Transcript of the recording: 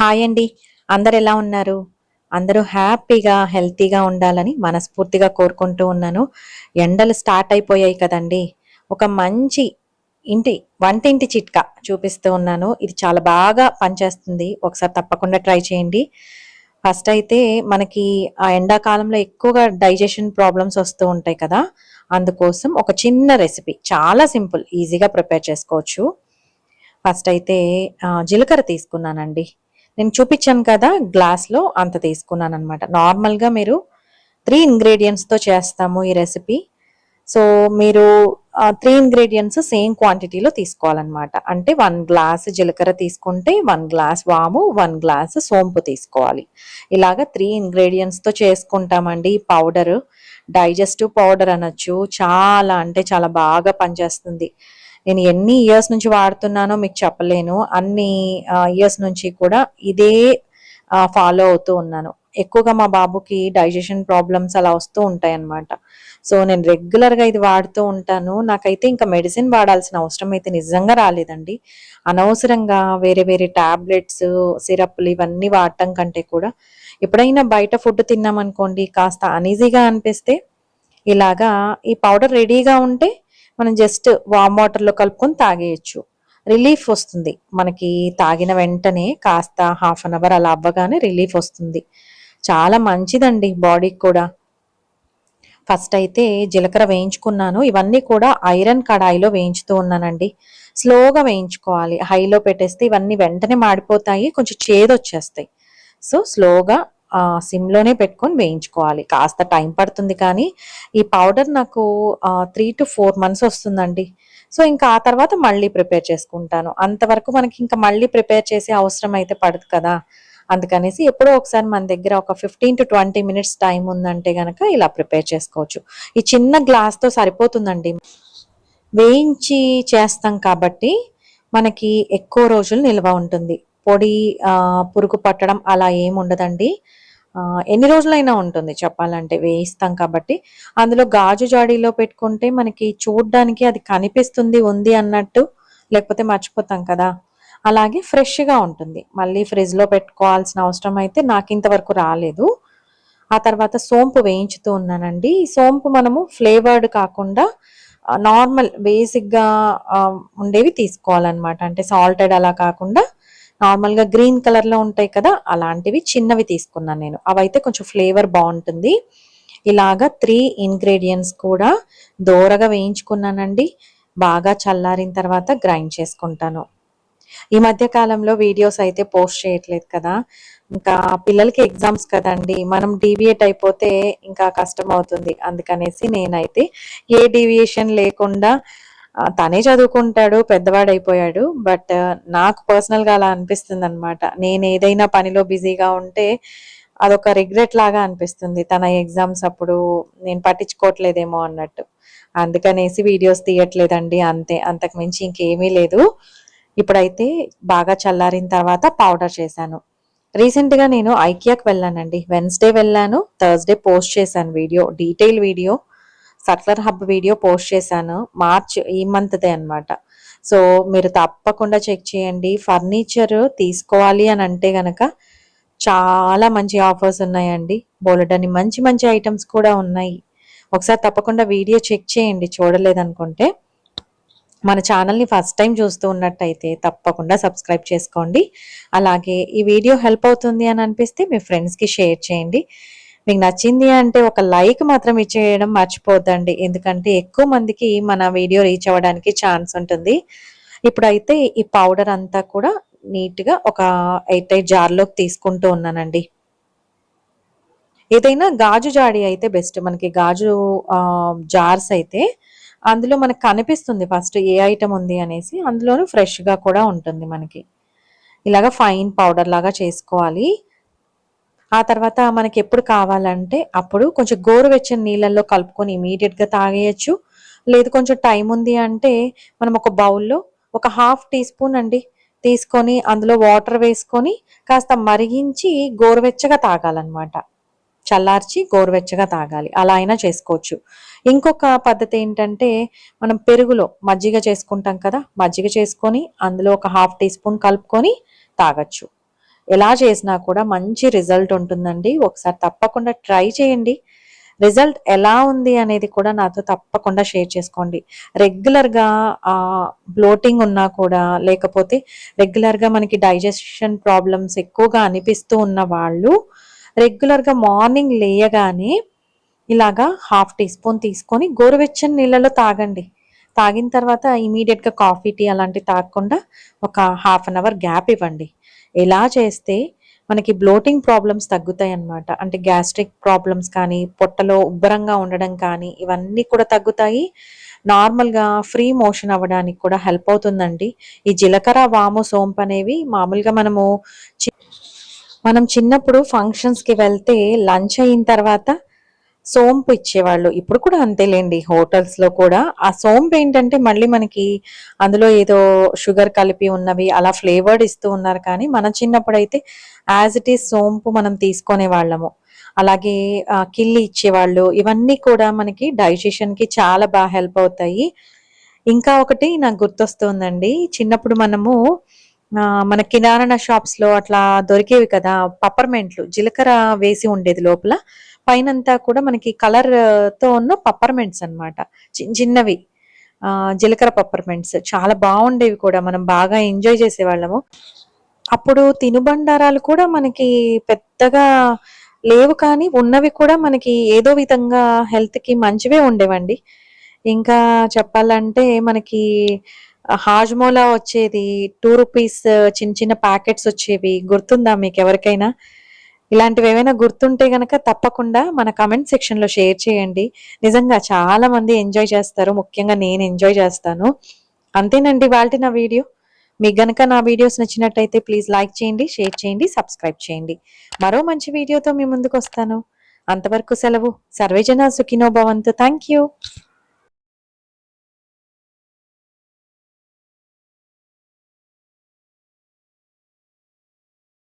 Hi అండి. అందరు ఎలా ఉన్నారు? అందరూ హ్యాపీగా, హెల్తీగా ఉండాలని మనస్ఫూర్తిగా కోరుకుంటూ ఉన్నాను. ఎండలు స్టార్ట్ అయిపోయాయి కదండీ! ఒక మంచి వంటింటి చిట్కా చూపిస్తూ ఉన్నాను. ఇది చాలా బాగా పనిచేస్తుంది. ఒకసారి తప్పకుండా ట్రై చేయండి. ఫస్ట్ అయితే మనకి ఆ ఎండాకాలంలో ఎక్కువగా డైజెషన్ ప్రాబ్లమ్స్ వస్తూ ఉంటాయి కదా! అందుకోసం ఒక చిన్న రెసిపీ చాలా సింపుల్ ఈజీగా ప్రిపేర్ చేసుకోవచ్చు. ఫస్ట్ అయితే జీలకర్ర తీసుకున్నానండి. నేను చూపించాను కదా! గ్లాస్‌లో అంత తీసుకున్నాననమాట. నార్మల్‌గా మీరు 3 ఇంగ్రీడియెంట్స్‌తో చేస్తాము ఈ రెసిపీ. సో, మీరు 3 ఇంగ్రీడియెంట్స్ సేమ్ క్వాంటిటీలో తీసుకోవాలనమాట. అంటే 1 గ్లాస్ జీలకర్ర తీసుకుంటే, 1 గ్లాస్ వాము, 1 గ్లాస్ సోంపు తీసుకోవాలి. ఇలాగ 3 ఇంగ్రీడియెంట్స్‌తో చేసుకుంటామండి ఈ పౌడరు. డైజెస్టివ్ పౌడర్ అనొచ్చు. చాలా అంటే చాలా బాగా పనిచేస్తుంది. నేను ఎన్ని ఇయర్స్ నుంచి వాడుతున్నానో మీకు చెప్పలేను. అన్ని ఇయర్స్ నుంచి కూడా ఇదే ఫాలో అవుతూ ఉన్నాను. ఎక్కువగా మా బాబుకి డైజెషన్ ప్రాబ్లమ్స్ అలా వస్తూ ఉంటాయన్నమాట. సో, నేను రెగ్యులర్‌గా ఇది వాడుతూ ఉంటాను. నాకైతే ఇంకా మెడిసిన్ వాడాల్సిన అవసరం అయితే నిజంగా రాలేదండి. అనవసరంగా వేరే వేరే టాబ్లెట్స్, సిరప్‌లు ఇవన్నీ వాడటం కంటే కూడా ఎప్పుడైనా బయట ఫుడ్ తిన్నామనుకోండి కాస్త అనీజీగా అనిపిస్తే ఇలాగా ఈ పౌడర్ రెడీగా ఉంటే మనం జస్ట్ వామ్ వాటర్‌లో కలుపుకొని తాగేయొచ్చు. రిలీఫ్ వస్తుంది. మనకి తాగిన వెంటనే కాస్త హాఫ్ అన్ అవర్ అలా అవ్వగానే రిలీఫ్ వస్తుంది. చాలా మంచిదండి బాడీకి కూడా. ఫస్ట్ అయితే జీలకర్ర వేయించుకున్నాను. ఇవన్నీ కూడా ఐరన్ కడాయిలో వేయించుతూ ఉన్నానండి. స్లోగా వేయించుకోవాలి. హైలో పెట్టేస్తే ఇవన్నీ వెంటనే మాడిపోతాయి. కొంచెం చేదొచ్చేస్తాయి. సో, స్లోగా సిమ్‌లోనే పెట్టుకొని వేయించుకోవాలి. కాస్త టైం పడుతుంది కానీ, ఈ పౌడర్ నాకు 3-4 మంత్స్ వస్తుందండి. సో, ఇంకా ఆ తర్వాత మళ్ళీ ప్రిపేర్ చేసుకుంటాను. అంతవరకు మనకి ఇంకా మళ్ళీ ప్రిపేర్ చేసే అవసరం అయితే పడదు కదా! అందుకనేసి ఎప్పుడో ఒకసారి మన దగ్గర ఒక 15-20 మినిట్స్ టైం ఉందంటే గనక ఇలా ప్రిపేర్ చేసుకోవచ్చు. ఈ చిన్న గ్లాస్‌తో సరిపోతుందండి. వేయించి చేస్తాం కాబట్టి మనకి ఎక్కువ రోజులు నిల్వ ఉంటుంది. పొడి పురుగు పట్టడం అలా ఏముండదండి. ఎన్ని రోజులైనా ఉంటుంది చెప్పాలంటే వేయిస్తాం కాబట్టి. అందులో గాజు జాడీలో పెట్టుకుంటే మనకి చూడ్డానికి అది కనిపిస్తుంది ఉంది అన్నట్టు, లేకపోతే మర్చిపోతాం కదా! అలాగే ఫ్రెష్‌గా ఉంటుంది. మళ్ళీ ఫ్రిడ్జ్‌లో పెట్టుకోవాల్సిన అవసరం అయితే నాకింతవరకు రాలేదు. ఆ తర్వాత సోంపు వేయించుతూ ఉన్నానండి. ఈ సోంపు మనము ఫ్లేవర్డ్ కాకుండా నార్మల్ బేసిక్‌గా ఉండేవి తీసుకోవాలనమాట. అంటే సాల్టెడ్ అలా కాకుండా నార్మల్‌గా గ్రీన్ కలర్‌లో ఉంటాయి కదా! అలాంటివి చిన్నవి తీసుకున్నాను నేను. అవైతే కొంచెం ఫ్లేవర్ బావుంటుంది. ఇలాగా 3 ఇంగ్రీడియెంట్స్ కూడా దోరగా వేయించుకున్నానండి. బాగా చల్లారిన తర్వాత గ్రైండ్ చేసుకుంటాను. ఈ మధ్య కాలంలో వీడియోస్ అయితే పోస్ట్ చేయట్లేదు కదా! ఇంకా పిల్లలకి ఎగ్జామ్స్ కదండీ! మనం డీవియేట్ అయిపోతే ఇంకా కష్టమవుతుంది. అందుకనేసి నేనైతే ఏ డీవియేషన్ లేకుండా తనే చదువుకుంటాడు, పెద్దవాడయిపోయాడు. బట్ నాకు పర్సనల్‌గా అలా అనిపిస్తుందనమాట. నేనేదైనా పనిలో బిజీగా ఉంటే అదొక రిగ్రెట్ లాగా అనిపిస్తుంది. తన ఎగ్జామ్స్ అప్పుడు నేను పట్టించుకోవట్లేదేమో అన్నట్టు. అందుకనేసి వీడియోస్ తీయట్లేదండి అంతే. అంతకు మించి ఇంకేమీ లేదు. ఇప్పుడైతే బాగా చల్లారిన తర్వాత పౌడర్ చేశాను. రీసెంట్‌గా నేను ఐకియాకి వెళ్ళానండి. వెన్స్‌డే వెళ్ళాను. థర్స్‌డే పోస్ట్ చేశాను video. Detail video. సట్లర్ hub video post చేశాను. మార్చ్ ఈ మంత్‌దే అన్నమాట. సో, మీరు తప్పకుండా చెక్ చేయండి. ఫర్నిచర్ తీసుకోవాలి అని అంటే గనక చాలా మంచి ఆఫర్స్ ఉన్నాయండి. బోలెడన్ని మంచి మంచి ఐటెమ్స్ కూడా ఉన్నాయి. ఒకసారి తప్పకుండా వీడియో చెక్ చేయండి చూడలేదనుకుంటే. మన ఛానల్‌ని ఫస్ట్ టైం చూస్తూ ఉన్నట్టయితే తప్పకుండా సబ్స్క్రైబ్ చేసుకోండి. అలాగే ఈ వీడియో హెల్ప్ అవుతుంది అని అనిపిస్తే మీ ఫ్రెండ్స్‌కి షేర్ చేయండి. మీకు నచ్చింది అంటే ఒక లైక్ మాత్రం ఇచ్చేయడం మర్చిపోద్దండి. ఎందుకంటే ఎక్కువ మందికి మన వీడియో రీచ్ అవ్వడానికి ఛాన్స్ ఉంటుంది. ఇప్పుడైతే ఈ పౌడర్ అంతా కూడా నీట్‌గా ఒక ఎయిర్ టైట్ జార్‌లోకి తీసుకుంటూ ఉన్నానండి. ఏదైనా గాజు జాడీ అయితే బెస్ట్. మనకి గాజు జార్స్ అయితే అందులో మనకు కనిపిస్తుంది ఫస్ట్ ఏ ఐటెమ్ ఉంది అనేసి. అందులోను ఫ్రెష్‌గా కూడా ఉంటుంది మనకి. ఇలాగ ఫైన్ పౌడర్ లాగా చేసుకోవాలి. ఆ తర్వాత మనకెప్పుడు కావాలంటే అప్పుడు కొంచెం గోరువెచ్చని నీళ్ళల్లో కలుపుకొని ఇమ్మీడియేట్‌గా తాగేయొచ్చు. లేదు కొంచెం టైం ఉంది అంటే మనం ఒక బౌల్‌లో ఒక హాఫ్ టీ స్పూన్ అండి తీసుకొని అందులో వాటర్ వేసుకొని కాస్త మరిగించి గోరువెచ్చగా తాగాలన్నమాట. చల్లార్చి గోరువెచ్చగా తాగాలి. అలా అయినా చేసుకోవచ్చు. ఇంకొక పద్ధతేంటంటే, మనం పెరుగులో మజ్జిగ చేసుకుంటాం కదా! మజ్జిగ చేసుకొని, అందులో ఒక హాఫ్ టీ స్పూన్ కలుపుకొని తాగొచ్చు. ఎలా చేసినా కూడా మంచి రిజల్ట్ ఉంటుందండి. ఒకసారి తప్పకుండా ట్రై చేయండి. రిజల్ట్ ఎలా ఉంది అనేది కూడా నాతో తప్పకుండా షేర్ చేసుకోండి. రెగ్యులర్‌గా బ్లోటింగ్ ఉన్నా కూడా, లేకపోతే రెగ్యులర్‌గా మనకి డైజెషన్ ప్రాబ్లమ్స్ ఎక్కువగా అనిపిస్తూ ఉన్న వాళ్ళు రెగ్యులర్‌గా మార్నింగ్ లేయగానే ఇలాగా హాఫ్ టీ స్పూన్ తీసుకొని గోరువెచ్చని నీళ్ళలో తాగండి. తాగిన తర్వాత ఇమ్మీడియేట్‌గా కాఫీ, టీ అలాంటివి తాగకుండా ఒక హాఫ్ అన్ అవర్ గ్యాప్ ఇవ్వండి. ఇలా చేస్తే మనకి బ్లోటింగ్ ప్రాబ్లమ్స్ తగ్గుతాయన్నమాట. అంటే గ్యాస్ట్రిక్ ప్రాబ్లమ్స్ కానీ, పొట్టలో ఉబ్బరంగా ఉండడం కానీ ఇవన్నీ కూడా తగ్గుతాయి. నార్మల్‌గా ఫ్రీ మోషన్ అవ్వడానికి కూడా హెల్ప్ అవుతుందండి. ఈ జీలకర్ర, వాము, సోంపనేవి మామూలుగా మనం చిన్నప్పుడు ఫంక్షన్స్‌కి వెళ్తే లంచ్ అయిన తర్వాత సోంపు ఇచ్చేవాళ్ళు. ఇప్పుడు కూడా అంతేలేండి హోటల్స్‌లో కూడా. ఆ సోంపు ఏంటంటే మళ్ళీ మనకి అందులో ఏదో షుగర్ కలిపి ఉన్నవి అలా ఫ్లేవర్డ్ ఇస్తూ ఉన్నారు కానీ, మన చిన్నప్పుడైతే యాజ్ ఇట్ ఈజ్ సోంపు మనం తీసుకునేవాళ్ళము. అలాగే కిళ్ళి ఇచ్చేవాళ్ళు. ఇవన్నీ కూడా మనకి డైజెషన్‌కి చాలా హెల్ప్ అవుతాయి. ఇంకా ఒకటి నాకు గుర్తొస్తుందండి. చిన్నప్పుడు మనము మన కిరాణా షాప్స్‌లో అట్లా దొరికేవి కదా! పప్పర్‌మెంట్లు జీలకర్ర వేసి ఉండేది లోపల. పైనంతా కూడా మనకి కలర్‌తో ఉన్న పప్పర్‌మెంట్స్ అన్నమాట. చిన్నవి జీలకర్ర పప్పర్‌మెంట్స్ చాలా బావుండేవి కూడా. మనం బాగా ఎంజాయ్ చేసేవాళ్ళము. అప్పుడు తినుబండారాలు కూడా మనకి పెద్దగా లేవు కానీ, ఉన్నవి కూడా మనకి ఏదో విధంగా హెల్త్‌కి మంచివే ఉండేవండి. ఇంకా చెప్పాలంటే మనకి హాజ్మోలా వచ్చేది. రూ. 2 చిన్న చిన్న ప్యాకెట్స్ వచ్చేవి. గుర్తుందా మీకెవరికైనా? ఇలాంటివేవైనా గుర్తుంటే గనక తప్పకుండా మన కామెంట్ సెక్షన్‌లో షేర్ చేయండి. నిజంగా చాలా మంది ఎంజాయ్ చేస్తారు. ముఖ్యంగా నేను ఎంజాయ్ చేస్తాను. అంతేనండి ఇవాల్టి నా వీడియో. మీకు గనక నా వీడియోస్ నచ్చినట్టయితే ప్లీజ్ లైక్ చేయండి, షేర్ చేయండి, సబ్స్క్రైబ్ చేయండి. మరో మంచి వీడియోతో మీ ముందుకొస్తాను. అంతవరకు సెలవు. సర్వేజన సుఖినో భవంతు. Thank you.